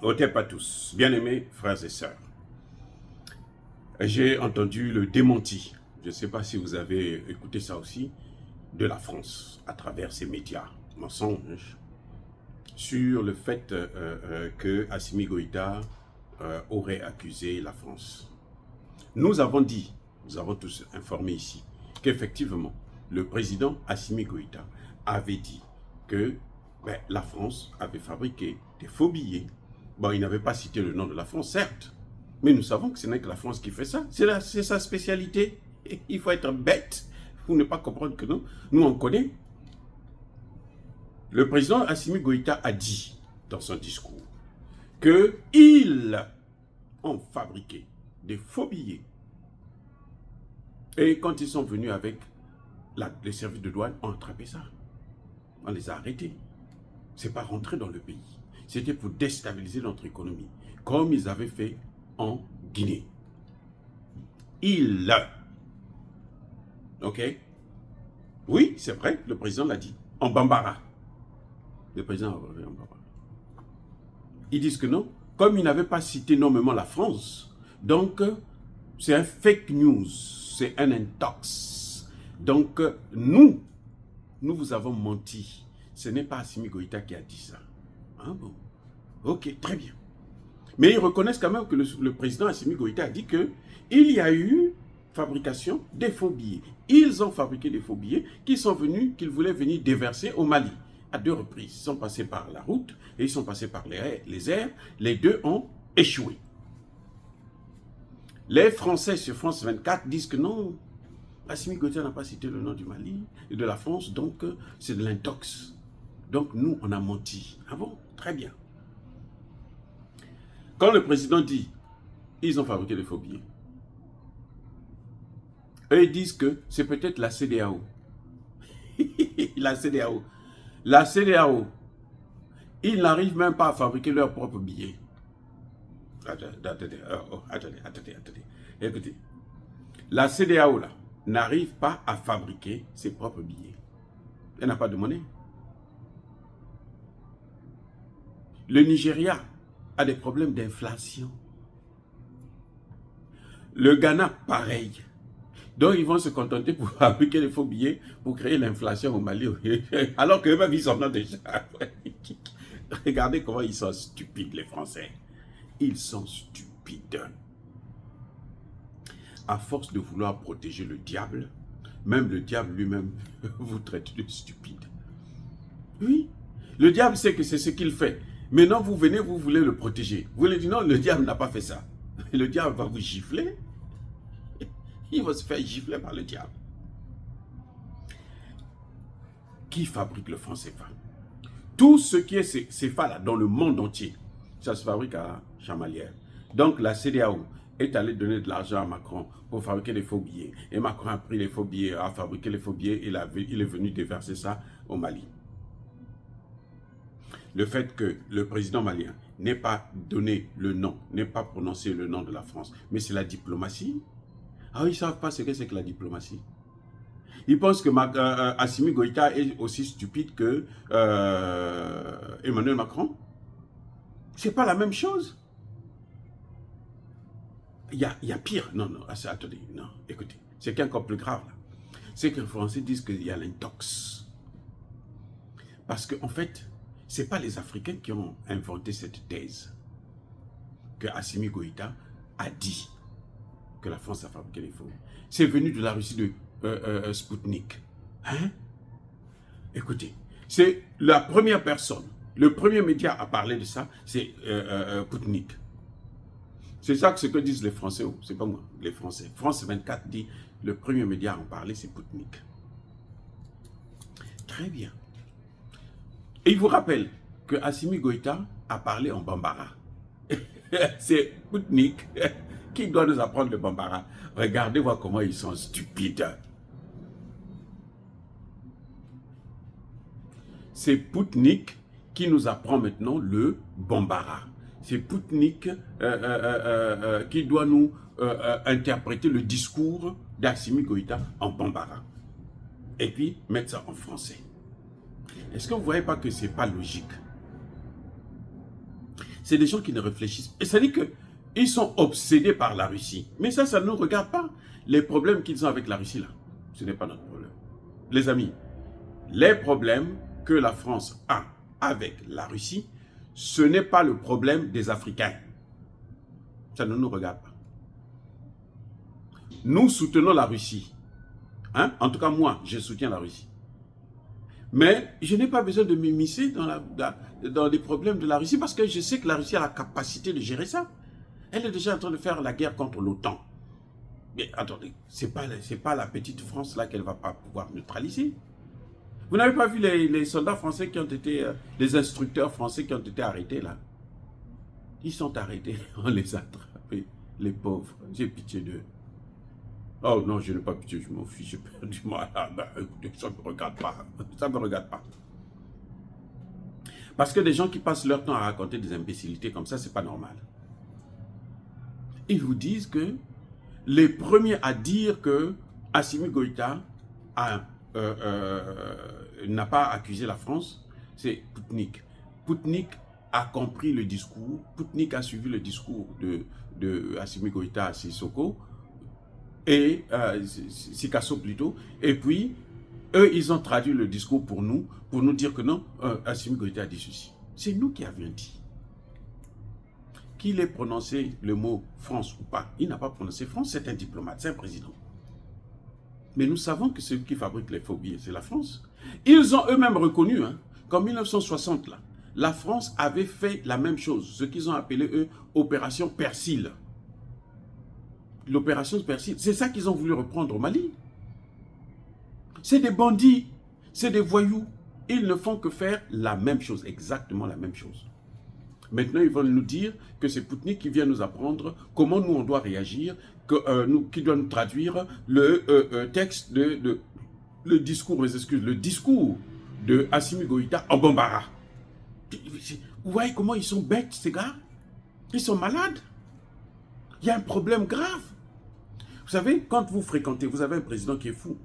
Hôtel pas tous, bien-aimés frères et sœurs. J'ai entendu le démenti, je ne sais pas si vous avez écouté ça aussi, de la France à travers ces médias mensonges sur le fait que Assimi Goïta aurait accusé la France. Nous avons dit, nous avons tous informé ici, qu'effectivement, le président Assimi Goïta avait dit que la France avait fabriqué des faux billets. Bon, il n'avait pas cité le nom de la France, certes, mais nous savons que ce n'est que la France qui fait ça. C'est sa spécialité. Il faut être bête pour ne pas comprendre que nous on connaît. Le président Assimi Goïta a dit dans son discours qu'ils ont fabriqué des faux billets. Et quand ils sont venus avec les services de douane, on a attrapé ça. On les a arrêtés. Ce n'est pas rentré dans le pays. C'était pour déstabiliser notre économie, comme ils avaient fait en Guinée. Ok? Oui, c'est vrai, le président l'a dit. En Bambara. Le président a parlé en Bambara. Ils disent que non, comme il n'avait pas cité nommément la France, donc c'est un fake news, c'est un intox. Donc nous vous avons menti. Ce n'est pas Assimi Goïta qui a dit ça. Ah bon? Ok, très bien. Mais ils reconnaissent quand même que le président Assimi Goïta a dit qu'il y a eu fabrication des faux billets. Ils ont fabriqué des faux billets qu'ils voulaient venir déverser au Mali. À 2 reprises. Ils sont passés par la route et ils sont passés par les airs. Les 2 ont échoué. Les Français sur France 24 disent que non, Assimi Goïta n'a pas cité le nom du Mali et de la France, donc c'est de l'intox. Donc nous, on a menti. Ah bon? Très bien. Quand le président dit, ils ont fabriqué des faux billets, eux ils disent que c'est peut-être la CEDEAO. La CEDEAO. La CEDEAO, ils n'arrivent même pas à fabriquer leurs propres billets. Attendez. Écoutez, la CEDEAO là n'arrive pas à fabriquer ses propres billets. Elle n'a pas de monnaie. Le Nigeria a des problèmes d'inflation. Le Ghana, pareil. Donc, ils vont se contenter pour fabriquer les faux billets pour créer l'inflation au Mali. Alors qu'eux-mêmes, ils en ont déjà. Regardez comment ils sont stupides, les Français. Ils sont stupides. À force de vouloir protéger le diable, même le diable lui-même vous traite de stupide. Oui, le diable sait que c'est ce qu'il fait. Maintenant, vous venez, vous voulez le protéger. Vous voulez dire non, le diable n'a pas fait ça. Le diable va vous gifler. Il va se faire gifler par le diable. Qui fabrique le franc CFA? Tout ce qui est CFA là, dans le monde entier, ça se fabrique à Chamalières. Donc la CEDEAO est allée donner de l'argent à Macron pour fabriquer des faux billets. Et Macron a pris les faux billets, a fabriqué les faux billets et il est venu déverser ça au Mali. Le fait que le président malien n'ait pas donné le nom, n'ait pas prononcé le nom de la France, mais c'est la diplomatie. Ah, ils ne savent pas ce que c'est que la diplomatie. Ils pensent que Assimi Goïta est aussi stupide que Emmanuel Macron. C'est pas la même chose. Il y a pire. Non, attendez, non, écoutez. C'est qu'encore plus grave. C'est que les Français disent qu'il y a l'intox. Parce qu'en fait, ce n'est pas les Africains qui ont inventé cette thèse que Assimi Goïta a dit que la France a fabriqué les faux. C'est venu de la Russie de Sputnik. Hein? Écoutez, c'est la première personne, le premier média à parler de ça, c'est Sputnik. C'est ça ce que disent les Français, c'est pas moi, les Français. France 24 dit, le premier média à en parler, c'est Sputnik. Très bien. Et il vous rappelle que Assimi Goïta a parlé en Bambara. C'est Sputnik qui doit nous apprendre le Bambara. Regardez voir comment ils sont stupides. C'est Sputnik qui nous apprend maintenant le Bambara. C'est Sputnik qui doit nous interpréter le discours d'Assimi Goïta en Bambara. Et puis mettre ça en français. Est-ce que vous ne voyez pas que ce n'est pas logique? C'est des gens qui ne réfléchissent pas. Et ça dit qu'ils sont obsédés par la Russie. Mais ça ne nous regarde pas. Les problèmes qu'ils ont avec la Russie, là, ce n'est pas notre problème. Les amis, les problèmes que la France a avec la Russie, ce n'est pas le problème des Africains. Ça ne nous regarde pas. Nous soutenons la Russie. Hein? En tout cas, moi, je soutiens la Russie. Mais je n'ai pas besoin de m'immiscer dans les problèmes de la Russie parce que je sais que la Russie a la capacité de gérer ça. Elle est déjà en train de faire la guerre contre l'OTAN. Mais attendez, c'est pas la petite France là qu'elle ne va pas pouvoir neutraliser. Vous n'avez pas vu les soldats français qui ont été, les instructeurs français qui ont été arrêtés là? Ils sont arrêtés, on les a attrapés, les pauvres. J'ai pitié d'eux. Oh non, je n'ai pas pitié, je m'en fiche, j'ai perdu moi. Ah, ben, écoutez, ça ne me regarde pas. Ça ne me regarde pas. Parce que des gens qui passent leur temps à raconter des imbécilités comme ça, c'est pas normal. Ils vous disent que les premiers à dire que Assimi Goïta n'a pas accusé la France, c'est Poutnik. Poutnik a compris le discours, Poutnik a suivi le discours de Assimi Goïta à Sissoko, et Sikasso plutôt, et puis eux ils ont traduit le discours pour nous dire que non, Assimi Goïta a dit ceci. C'est nous qui avions dit. Qu'il ait prononcé le mot France ou pas, il n'a pas prononcé France, c'est un diplomate, c'est un président. Mais nous savons que celui qui fabrique les faux billets, c'est la France. Ils ont eux-mêmes reconnu qu'en 1960, là, la France avait fait la même chose, ce qu'ils ont appelé eux, opération Persil. L'opération Persil, c'est ça qu'ils ont voulu reprendre au Mali. C'est des bandits, c'est des voyous. Ils ne font que faire la même chose, exactement la même chose. Maintenant, ils vont nous dire que c'est Poutnik qui vient nous apprendre comment nous on doit réagir, qui doit nous traduire le texte le discours, mes excuses, le discours de Assimi Goïta en Bambara. Vous voyez comment ils sont bêtes, ces gars? Ils sont malades. Il y a un problème grave. Vous savez, quand vous fréquentez, vous avez un président qui est fou,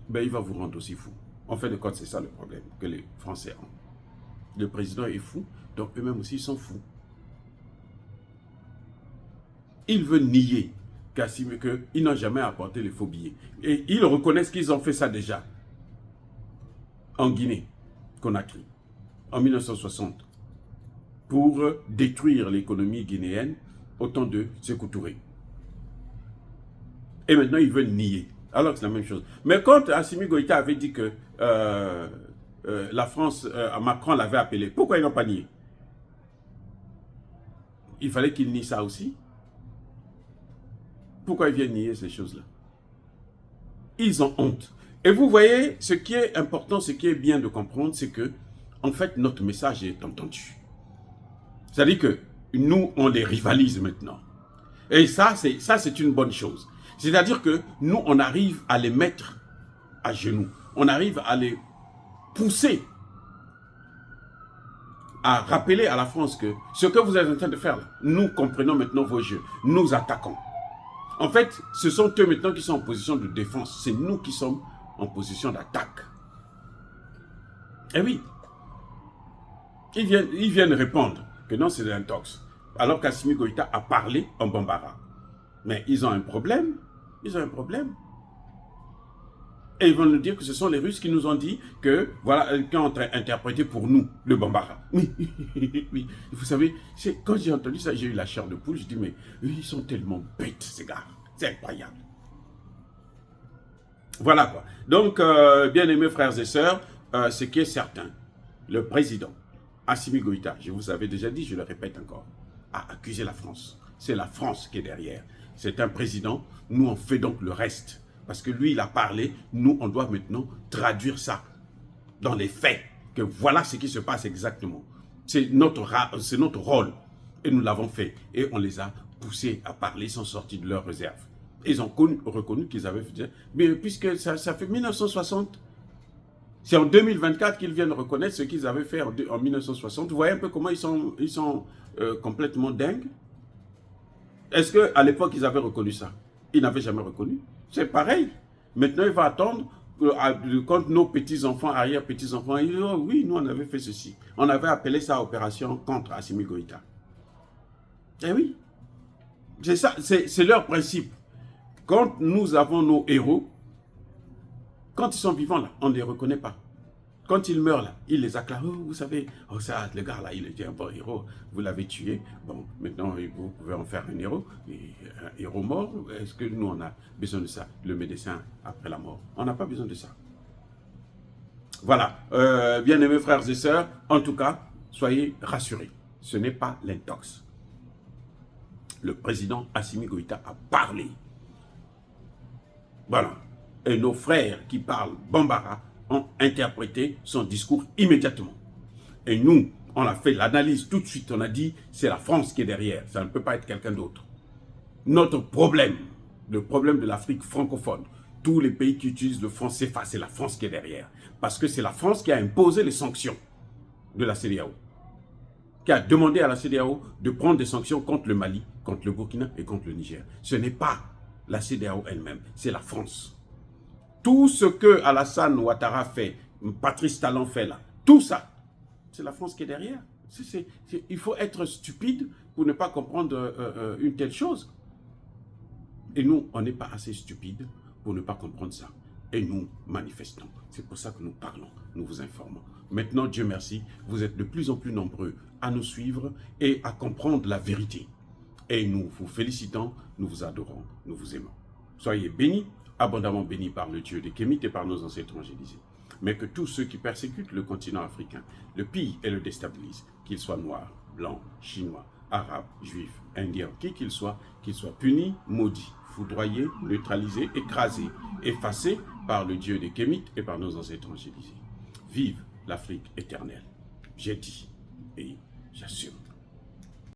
ben il va vous rendre aussi fou. En fin de compte, c'est ça le problème que les Français ont. Le président est fou, donc eux-mêmes aussi, ils sont fous. Ils veulent nier qu'ils n'ont jamais apporté les faux billets. Et ils reconnaissent qu'ils ont fait ça déjà. En Guinée, Conakry, en 1960, pour détruire l'économie guinéenne au temps de Sékou Touré. Et maintenant, ils veulent nier. Alors que c'est la même chose. Mais quand Assimi Goïta avait dit que la France, Macron l'avait appelé, pourquoi ils n'ont pas nié? Il fallait qu'ils nient ça aussi. Pourquoi ils viennent nier ces choses-là? Ils ont honte. Et vous voyez, ce qui est important, ce qui est bien de comprendre, c'est que, en fait, notre message est entendu. C'est-à-dire que nous, on les rivalise maintenant. Et ça, c'est une bonne chose. C'est-à-dire que nous, on arrive à les mettre à genoux. On arrive à les pousser à rappeler à la France que ce que vous êtes en train de faire, nous comprenons maintenant vos jeux. Nous attaquons. En fait, ce sont eux maintenant qui sont en position de défense. C'est nous qui sommes en position d'attaque. Eh oui. Ils viennent répondre que non, c'est de l'intox. Alors qu'Assimi Goïta a parlé en Bambara. Mais ils ont un problème. Ils ont un problème. Et ils vont nous dire que ce sont les Russes qui nous ont dit que, voilà, qui ont interprété pour nous le Bambara. Oui, oui. Vous savez, quand j'ai entendu ça, j'ai eu la chair de poule. Je dis, mais ils sont tellement bêtes, ces gars. C'est incroyable. Voilà quoi. Donc, bien aimés frères et sœurs, ce qui est certain, le président Assimi Goïta, je vous avais déjà dit, je le répète encore, a accusé la France. C'est la France qui est derrière. C'est un président, nous on fait donc le reste. Parce que lui, il a parlé, nous, on doit maintenant traduire ça dans les faits. Que voilà ce qui se passe exactement. C'est notre rôle. Et nous l'avons fait. Et on les a poussés à parler, ils sont sortis de leur réserve. Ils ont reconnu qu'ils avaient fait. Mais puisque ça fait 1960, c'est en 2024 qu'ils viennent reconnaître ce qu'ils avaient fait en 1960. Vous voyez un peu comment ils sont complètement dingues. Est-ce qu'à l'époque, ils avaient reconnu ça? Ils n'avaient jamais reconnu. C'est pareil. Maintenant, il va attendre quand nos petits-enfants, arrière-petits-enfants, ils disent, oh, oui, nous, on avait fait ceci. On avait appelé ça opération contre Assimi Goïta. Eh oui, c'est ça, c'est leur principe. Quand nous avons nos héros, quand ils sont vivants là, on ne les reconnaît pas. Quand ils meurent là, ils les acclament. Oh, vous savez, oh ça, le gars là, il était un bon héros. Vous l'avez tué. Bon, maintenant, vous pouvez en faire un héros. Et un héros mort, est-ce que nous, on a besoin de ça? Le médecin après la mort. On n'a pas besoin de ça. Voilà, bien-aimés frères et sœurs, en tout cas, soyez rassurés. Ce n'est pas l'intox. Le président Assimi Goïta a parlé. Voilà. Et nos frères qui parlent Bambara ont interprété son discours immédiatement. Et nous, on a fait l'analyse tout de suite. On a dit, c'est la France qui est derrière. Ça ne peut pas être quelqu'un d'autre. Notre problème, le problème de l'Afrique francophone, tous les pays qui utilisent le franc CFA, c'est la France qui est derrière. Parce que c'est la France qui a imposé les sanctions de la CEDEAO. Qui a demandé à la CEDEAO de prendre des sanctions contre le Mali, contre le Burkina et contre le Niger. Ce n'est pas la CEDEAO elle-même, c'est la France. Tout ce que Alassane Ouattara fait, Patrice Talon fait là, tout ça, c'est la France qui est derrière. Il faut être stupide pour ne pas comprendre une telle chose. Et nous, on n'est pas assez stupide pour ne pas comprendre ça. Et nous manifestons. C'est pour ça que nous parlons, nous vous informons. Maintenant, Dieu merci, vous êtes de plus en plus nombreux à nous suivre et à comprendre la vérité. Et nous vous félicitons, nous vous adorons, nous vous aimons. Soyez bénis, abondamment bénis par le Dieu des Kémites et par nos ancêtres évangélisés. Mais que tous ceux qui persécutent le continent africain le pillent et le déstabilisent, qu'ils soient noirs, blancs, chinois, arabes, juifs, indiens, qui qu'ils soient punis, maudits, foudroyés, neutralisés, écrasés, effacés par le Dieu des Kémites et par nos ancêtres évangélisés. Vive l'Afrique éternelle. J'ai dit et j'assume.